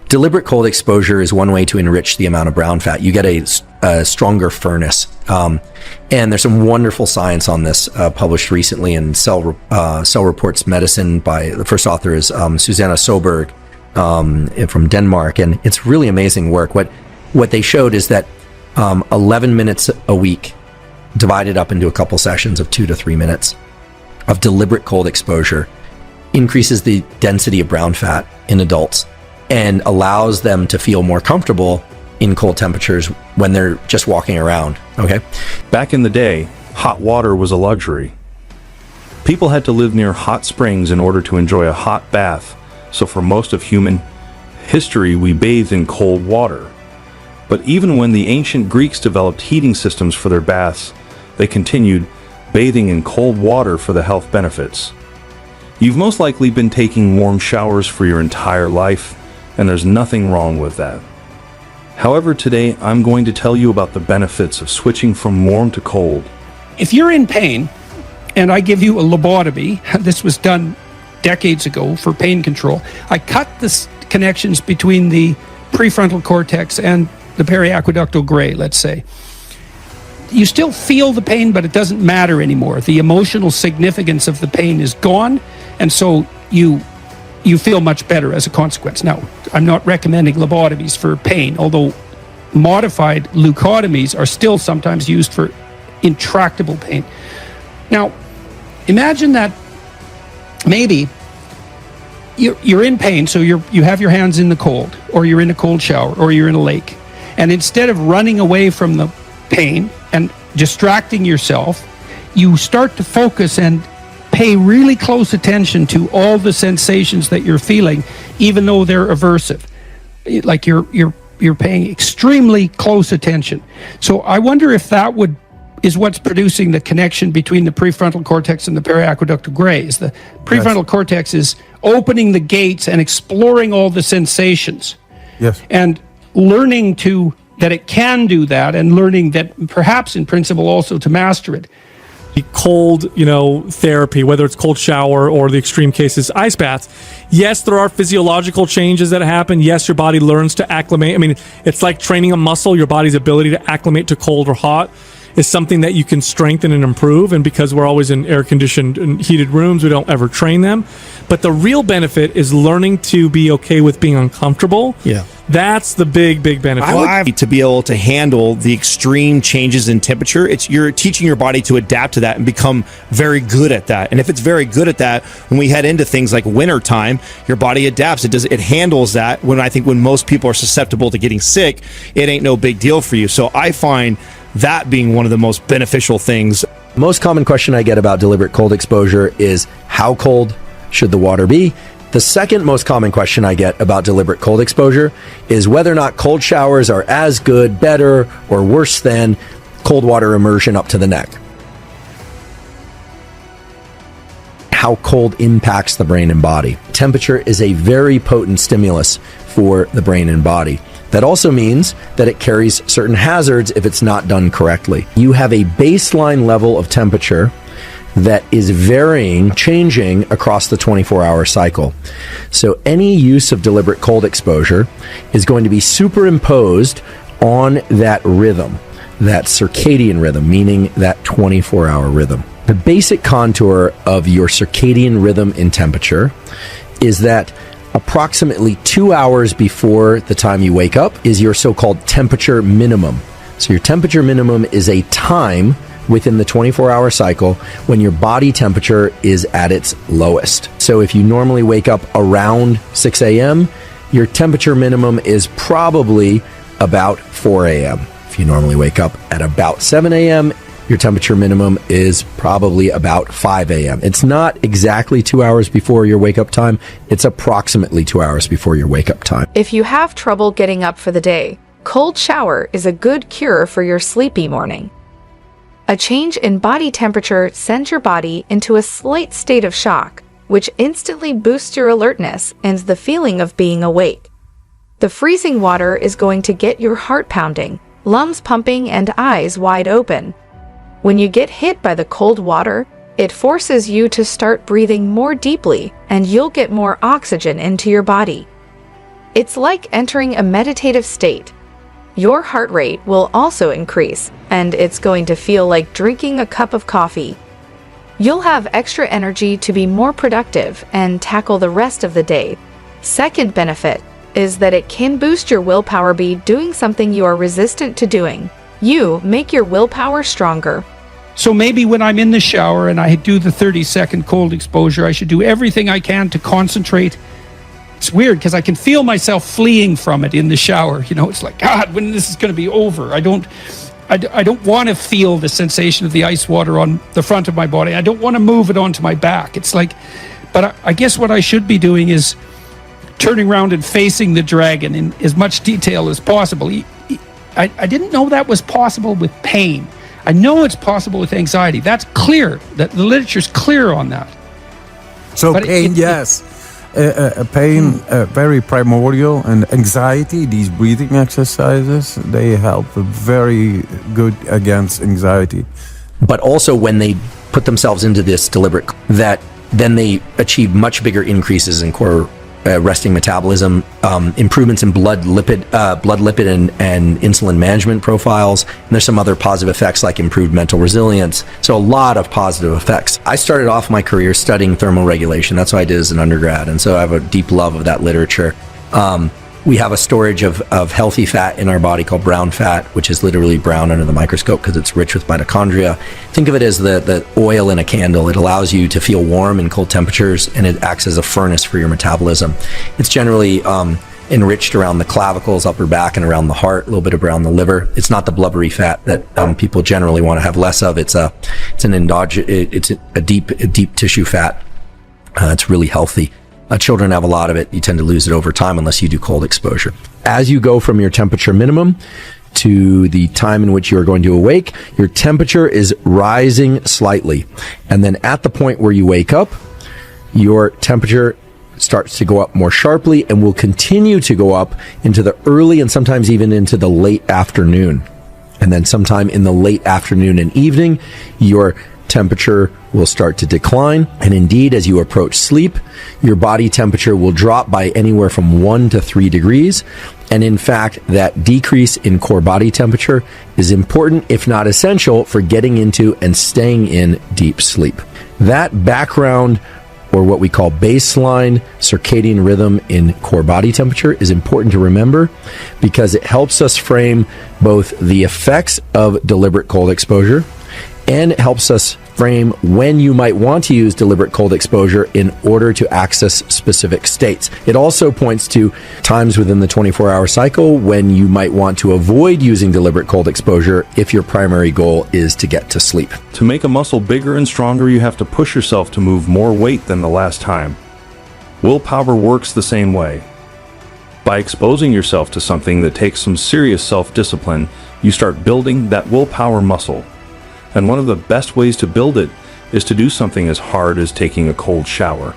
Deliberate cold exposure is one way to enrich the amount of brown fat. You get a stronger furnace. And there's some wonderful science on this published recently in Cell Reports Medicine by the first author is Susanna Soberg from Denmark. And it's really amazing work. What they showed is that 11 minutes a week divided up into a couple sessions of 2 to 3 minutes of deliberate cold exposure increases the density of brown fat in adults and allows them to feel more comfortable in cold temperatures when they're just walking around, okay? Back in the day, hot water was a luxury. People had to live near hot springs in order to enjoy a hot bath, so for most of human history, we bathed in cold water. But even when the ancient Greeks developed heating systems for their baths, they continued bathing in cold water for the health benefits. You've most likely been taking warm showers for your entire life, and there's nothing wrong with that. However, today I'm going to tell you about the benefits of switching from warm to cold. If you're in pain, and I give you a lobotomy, this was done decades ago for pain control, I cut the connections between the prefrontal cortex and the periaqueductal gray, let's say. You still feel the pain, but it doesn't matter anymore. The emotional significance of the pain is gone, and so you feel much better as a consequence. Now, I'm not recommending lobotomies for pain, although modified leucotomies are still sometimes used for intractable pain. Now, imagine that maybe you're in pain, so you have your hands in the cold, or you're in a cold shower, or you're in a lake, and instead of running away from the pain and distracting yourself, you start to focus and pay really close attention to all the sensations that you're feeling, even though they're aversive. Like you're paying extremely close attention. So I wonder if that is what's producing the connection between the prefrontal cortex and the periaqueductal grays. The prefrontal cortex is opening the gates and exploring all the sensations. Yes. And learning that it can do that, and learning that perhaps in principle also to master it. Cold, therapy, whether it's cold shower or the extreme cases, ice baths. Yes, there are physiological changes that happen. Yes, your body learns to acclimate. I mean, it's like training a muscle. Your body's ability to acclimate to cold or hot is something that you can strengthen and improve. And because we're always in air-conditioned and heated rooms, we don't ever train them. But the real benefit is learning to be okay with being uncomfortable. Yeah. That's the big benefit. To be able to handle the extreme changes in temperature, you're teaching your body to adapt to that and become very good at that. And if it's very good at that, when we head into things like winter time, your body adapts. It handles that. When most people are susceptible to getting sick, it ain't no big deal for you. So I find that being one of the most beneficial things. Most common question I get about deliberate cold exposure is how cold should the water be? The second most common question I get about deliberate cold exposure is whether or not cold showers are as good, better, or worse than cold water immersion up to the neck. How cold impacts the brain and body. Temperature is a very potent stimulus for the brain and body. That also means that it carries certain hazards if it's not done correctly. You have a baseline level of temperature that is changing across the 24-hour cycle. So any use of deliberate cold exposure is going to be superimposed on that rhythm, that circadian rhythm, meaning that 24-hour rhythm. The basic contour of your circadian rhythm in temperature is that approximately 2 hours before the time you wake up is your so-called temperature minimum. So your temperature minimum is a time within the 24-hour cycle when your body temperature is at its lowest. So if you normally wake up around 6 a.m., your temperature minimum is probably about 4 a.m. If you normally wake up at about 7 a.m., your temperature minimum is probably about 5 a.m. It's not exactly 2 hours before your wake-up time. It's approximately 2 hours before your wake-up time. If you have trouble getting up for the day, cold shower is a good cure for your sleepy morning. A change in body temperature sends your body into a slight state of shock, which instantly boosts your alertness and the feeling of being awake. The freezing water is going to get your heart pounding, lungs pumping, and eyes wide open. When you get hit by the cold water, it forces you to start breathing more deeply, and you'll get more oxygen into your body. It's like entering a meditative state. Your heart rate will also increase, and it's going to feel like drinking a cup of coffee. You'll have extra energy to be more productive and tackle the rest of the day. Second benefit is that it can boost your willpower by doing something you are resistant to doing. You make your willpower stronger. So maybe when I'm in the shower and I do the 30-second cold exposure, I should do everything I can to concentrate. It's weird because I can feel myself fleeing from it in the shower. You know, it's like, God, when this is going to be over? I don't want to feel the sensation of the ice water on the front of my body. I don't want to move it onto my back. It's like, but I guess what I should be doing is turning around and facing the dragon in as much detail as possible. I didn't know that was possible with pain. I know it's possible with anxiety. That's clear. That the literature's clear on that. So but pain, yes. Pain, very primordial, and anxiety, these breathing exercises, they help very good against anxiety. But also when they put themselves into this deliberate, that then they achieve much bigger increases in core resting metabolism, improvements in blood lipid and insulin management profiles, and there's some other positive effects like improved mental resilience. So a lot of positive effects. I started off my career studying thermal regulation. That's what I did as an undergrad, and so I have a deep love of that literature. We have a storage of healthy fat in our body called brown fat, which is literally brown under the microscope because it's rich with mitochondria. Think of it as the oil in a candle. It allows you to feel warm in cold temperatures, and it acts as a furnace for your metabolism. It's generally enriched around the clavicles, upper back, and around the heart, a little bit around the liver. It's not the blubbery fat that people generally want to have less of. It's a deep tissue fat. It's really healthy. Children have a lot of it. You tend to lose it over time unless you do cold exposure. As you go from your temperature minimum to the time in which you are going to awake, your temperature is rising slightly. And then at the point where you wake up, your temperature starts to go up more sharply and will continue to go up into the early and sometimes even into the late afternoon. And then sometime in the late afternoon and evening, your temperature will start to decline. And indeed, as you approach sleep, your body temperature will drop by anywhere from 1 to 3 degrees. And in fact, that decrease in core body temperature is important, if not essential, for getting into and staying in deep sleep. That background, or what we call baseline circadian rhythm in core body temperature, is important to remember because it helps us frame both the effects of deliberate cold exposure, and it helps us frame when you might want to use deliberate cold exposure in order to access specific states. It also points to times within the 24-hour cycle when you might want to avoid using deliberate cold exposure if your primary goal is to get to sleep. To make a muscle bigger and stronger, you have to push yourself to move more weight than the last time. Willpower works the same way. By exposing yourself to something that takes some serious self-discipline, you start building that willpower muscle. And one of the best ways to build it is to do something as hard as taking a cold shower.